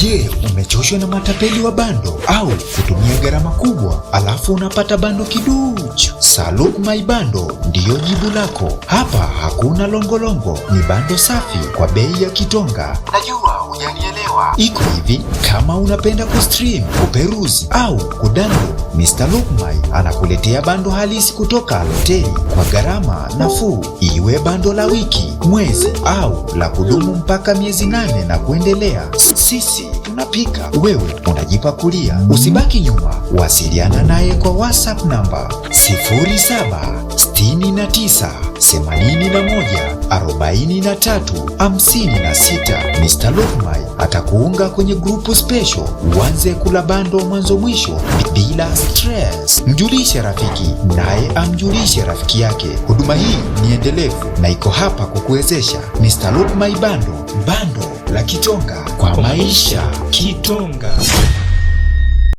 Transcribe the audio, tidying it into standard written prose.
Je, umechoshwa na matapeli wa bando au kutumia gharama kubwa alafu unapata bando kiduchu? Saluk My Bando ndiyo jibu lako. Hapa hakuna longolongo, ni bando safi kwa bei ya kitonga. Najua hujanielewa. Iko hivi, kama unapenda kustream, kuperuzi au kudownload, Mr. Lukmai anakuletea bando halisi kutoka Halotel kwa gharama nafuu. Iwe bando la wiki, mwezi au la kudumu mpaka miezi 8 na kuendelea. Sisi tunapika, wewe unajipakulia. Usibaki nyuma, wasiliana naye kwa WhatsApp namba 0761814356. Mr. Lukmai atakuunga kwenye grupu special, uanze kula bando mwanzo mwisho bila stress. Mjulishe rafiki, naye amjulishe rafiki yake. Huduma hii ni endelevu na iko hapa kukuwezesha. Mr. Lukmai Bando, bando la kitonga kwa maisha kitonga.